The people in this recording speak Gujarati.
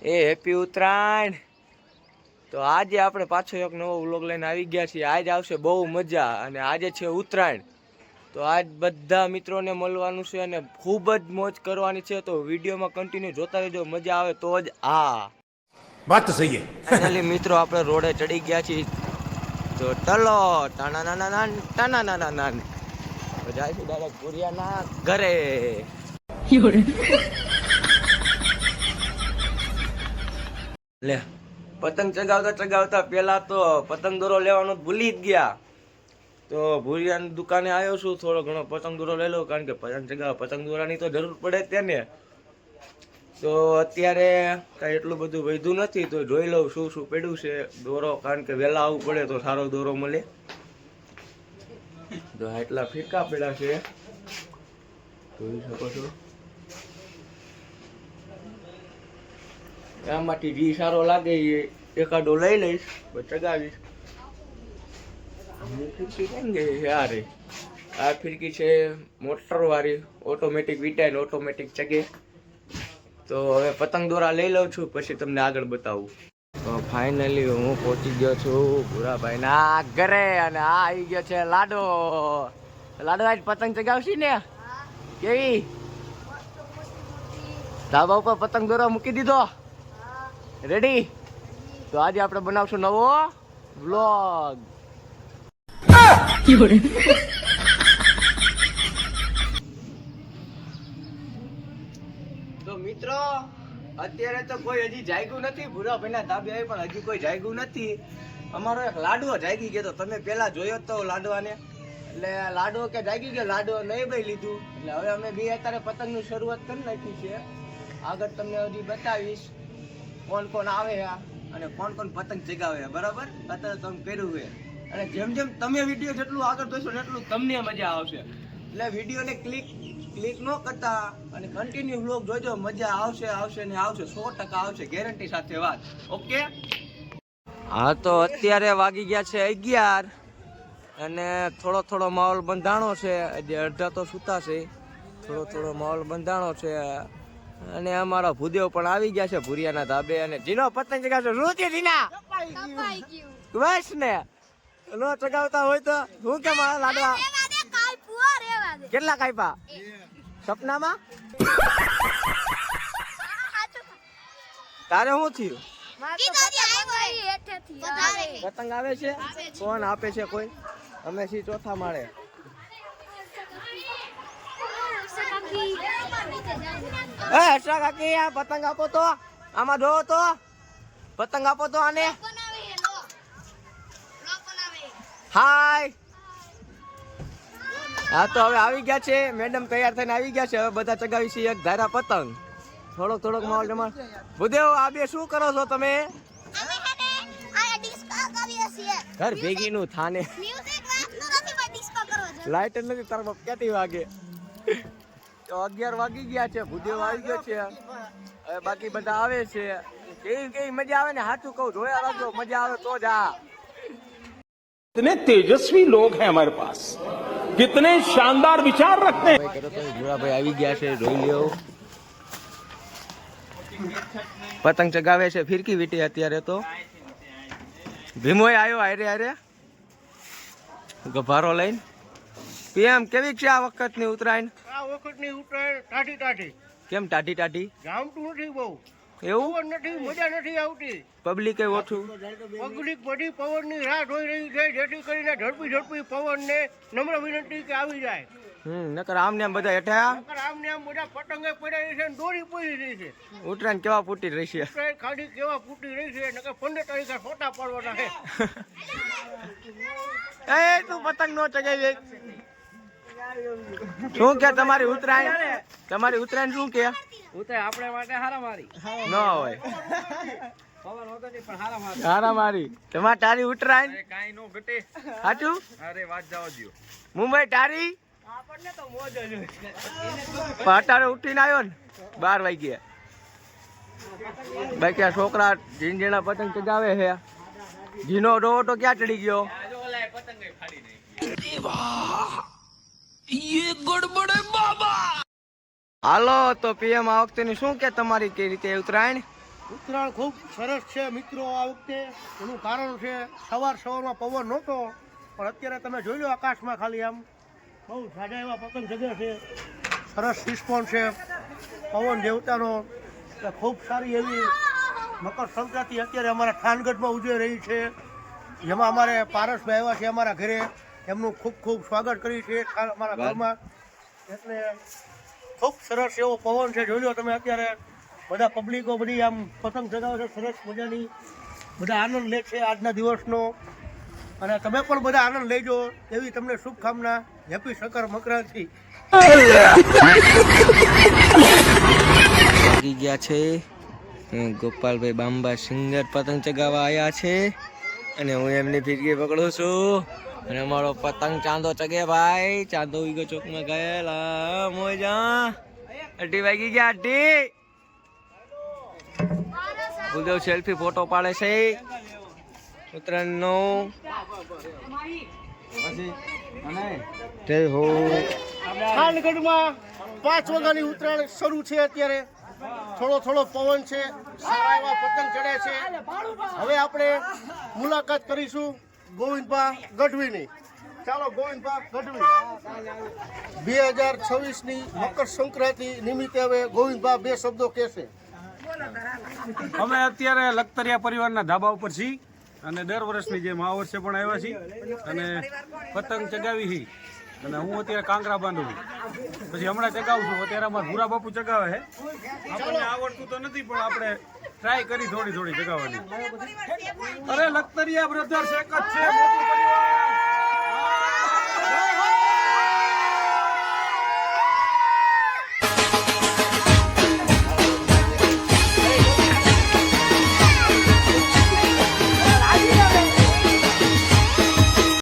એ હેપી ઉત્તરાયણ। તો આજે આપણે પાછો એક નવો વ્લોગ લઈને આવી ગયા છીએ। આજ આવશે બહુ મજા અને આજે છે ઉત્તરાયણ। તો આજ બધા મિત્રોને મળવાનું છે અને ખૂબ જ મોજ કરવાની છે। તો વિડીયોમાં કન્ટિન્યુ જોતા રહેજો, મજા આવે તો જ। આ વાત તો સહી છે। ફાઇનલી મિત્રો આપણે રોડે ચડી ગયા છીએ। તો ચલો ટાણા નાના નાન ટાણા નાના નાન જાય છે ડાયરેક્ટ ભુરિયાના ઘરે। લે પતંગ ચગાવતા ચગાવતા પેલા તો પતંગ દોરો લેવાનો ભૂલી જ ગયા। તો ભુરિયાની દુકાને આવ્યો છું, થોડો ઘણો પતંગ દોરો લઈ લો, કારણ કે પતંગ દોરાની તો જરૂર પડે તેને। તો અત્યારે કાંઈ એટલું બધું વધ્યું નથી, તો જોઈ લઉં શું શું પડ્યું છે દોરો, કારણ કે વહેલા આવવું પડે તો સારો દોરો મળે। તો એટલા ફીકા પડ્યા છે, જોઈ શકો છો। આમાંથી જી સારો લાગે એ એકાદો લઈ લઈશ, ચગાવીશ। ફિરકી કેમ ગઈ યાર? આ ફિરકી છે મોટર વાળી, ઓટોમેટિક વિટાઈને ઓટોમેટિક ચગે। તો હવે પતંગ દોરા લઈ લઉં છું, પછી તમને આગળ બતાવું। તો ફાઇનલી હું પહોંચી ગયો છું ભૂરાભાઈ ના ઘરે, અને આ આવી ગયો છે લાડો। લાડો આજ પતંગ ચગાવશી ને? કેવી? ધાબા ઉપર પતંગ દોરા મૂકી દીધો? રેડી? તો આજે આપણે બનાવશું નવો વ્લોગ। તો મિત્રો અત્યારે તો કોઈ હજી જાગ્યું નથી, ભૂરાભાઈના ધાબે આવી પણ હજી કોઈ જાગ્યું નથી। અમારો એક લાડવો જાગી ગયો, તો તમે પેલા જોયો તો લાડવાને, એટલે લાડવો કે જાગી ગયો, લાડવો નહીં ભાઈ લીધું, એટલે હવે અમે બી અત્યારે પતંગની શરૂઆત કરી નાખી છે। આગળ તમને હજી બતાવીશ કોણ કોણ આવે અને કોણ કોણ પતંગ ચગાવે, બરાબર? અત્યારે તમે કર્યું છે, અને જેમ જેમ તમે વિડીયો જેટલું આગળ જોશો એટલું તમને મજા આવશે। એટલે વિડીયોને ક્લિક ન કરતા અને કન્ટિન્યુ વ્લોગ જોજો, મજા આવશે આવશે ને આવશે, 100% આવશે, ગેરંટી સાથે વાત। ઓકે, હા તો અત્યારે વાગી ગયા છે 11 અને થોડો થોડો માહોલ બંધાણો છે, હજી અડધા તો સૂતા છે, થોડો થોડો માહોલ બંધાણો છે। અને અમારા ભૂદેવ પણ આવી ગયા છે ભુરિયાના ધાબે, અને જીનો પતંગ ચગાવશે। શું છે જીના? બસ ને નો ચગાવતા હોય તો શું કે મારા લાડવા કેટલા કાપ્યા સપનામાં? તારે શું થયું? પતંગ આવે છે? કોણ આપે છે? કોઈ? અમે છીએ ચોથા માળે। હર્ષા કાકી આ પતંગ આપો તો, આમાં જોવો તો પતંગ આપો તો આને। હાય, હા તો હવે આવી ગયા છે મેડમ, તૈયાર થઈને આવી ગયા છે। હવે બધા ચગાવી છે એક ધારા પતંગ, થોડોક થોડોક માહોલ જમા। ભૂદેવ આ બે શું કરો છો તમે? ઘર ભેગી નું થાને લાઈટ નથી તાર બાપ ક્યાંથી વાગે? તો 11 વાગી ગયા છે, ભૂદેવ આવી ગયો છે, હવે બાકી બધા આવે છે। કેવી કેવી મજા આવે ને, સાચું કહું જોયા રાખજો, મજા આવે તો જ। આ कितने तेजस्वी लोग हैं हमारे पास, कितने शानदार विचार रखते हैं। ભૂરાભાઈ આવી ગયા છે, જોઈ લ્યો। પતંગ ચગાવે છે ફિરકી વીટી અત્યારે તો। ભીમોય આવ્યો હારે હારે ગભારો લઈને। પીએમ કેવી છે આ વખતની ઉત્તરાયણ? આ વખતની ઉત્તરાયણ ટાઢી ટાઢી। કેમ ટાઢી ટાઢી? જામતું નથી બહુ, એવું? પવન નથી, મજા નથી આવતી। પબ્લિક ઓછું, પબ્લિક બધી પવનની રાહ જોઈ રહી છે, જેથી કરીને ઝડપી ઝડપી પવનને નમ્ર વિનંતી કે આવી જાય। નકર આમ ને આમ બધા હેઠા નકર આમને આમ બધા પતંગે પડ્યા છે, દોરી પડી રહી છે। ઉત્તરાયણ કેવા ફૂટી રહી છે? ઉત્તરાયણ ખાલી કેવા ફૂટી રહી છે, નકર 15 તારીખે ફોટા પાડવાના છે। એ તું પતંગ નો ચગાવી? શું કે તમારી ઉત્તરાયણ? તમારી ઉત્તરાયણ શું કે? ઉત્તરાયણ આપણે માટે હારામારી ન હોય, પવન હોતો નહીં પણ હારામારી। હારામારી તમારી તારી ઉત્તરાયણ કાઈ નો ઘટે, સાચું? અરે વાત જવા દો, મુંબઈ તારી આપણને તો મોજ જ હોય। પાટારે ઉઠીને આવ્યો ને 12 વાગ્યે, બાકી આ છોકરા ઝીણઝીણા પતંગ ચગાવે છે। ઝીનો રોવો તો ક્યાં ચડી ગયો? હાલો તો પીએમ આ વખતેની શું કે તમારી કઈ રીતે ઉત્તરાયણ? ઉત્તરાયણ ખૂબ સરસ છે મિત્રો આ વખતે. એનું કારણ છે સવારમાં પવન નહોતો, પણ અત્યારે તમે જોઈ લો આકાશમાં ખાલી આમ બહુ સાજા એવા પતંગ જગે છે. સરસ રિસ્પોન્સ છે પવન દેવતાનો. એટલે ખૂબ સારી એવી મકર સંક્રાંતિ અત્યારે અમારા થાનગઢમાં ઉજવી રહી છે, જેમાં અમારે પારસભાઈ આવ્યા છે અમારા ઘરે. એમનું ખૂબ ખૂબ સ્વાગત કરી છે અમારા ઘરમાં. એટલે ખૂબ સરસ એવો પવન છે. જોઈ લો તમે અત્યારે બધા પબ્લિકો બધી આમ પતંગ ચગાવે છે સરસ મજાની. બધા આનંદ લે છે આજના દિવસનો, અને તમે પણ બધા આનંદ લેજો એવી તમને શુભકામના. હેપી શકર મકરાંતિ. ગયા છે ગોપાલભાઈ બાંબા સિંગર પતંગ ચગાવવા આવ્યા છે, અને હું એમની ફિરકી પકડું છું. અને અમારો પતંગ ચાંદો ચગે ભાઈ. ચાંદો વીગો ચોકમાં ગયેલા મોજા. અઢી વાગી ગયા, અઢી. ભૂદેવ સેલ્ફી ફોટો પાડે છે ઉત્તરાયણનો. જય હો. થાનગઢમાં 5 વાગ્યાની ઉત્તરાયણ શરૂ છે અત્યારે. થોડો પવન છે, સારા એવા પતંગ ચડે છે. હવે આપણે મુલાકાત કરીશું ગોવિંદભા ગઢવીની. ચાલો ગોવિંદભા ગઢવી 2026ની મકર સંક્રાંતિ નિમિત્તે હવે ગોવિંદભા 2 શબ્દો કહેશે. અમે અત્યારે લખતરિયા પરિવારના ધાબા ઉપર છીએ, અને દર વર્ષની જેમ આ વર્ષે પણ આવ્યા છીએ અને પતંગ ચગાવી છે. અને હું અત્યારે કાંકરા બાંધું છું, પછી હમણાં ચગાવું છું. અત્યારે અમારા ભૂરા બાપુ ચગાવે છે. આપણને આવડતું તો નથી, પણ આપણે ટ્રાય કરી થોડી ચગાવવાની. અરે લખતરિયા બ્રધર્સ એક જ છે, મોટું પરિવાર.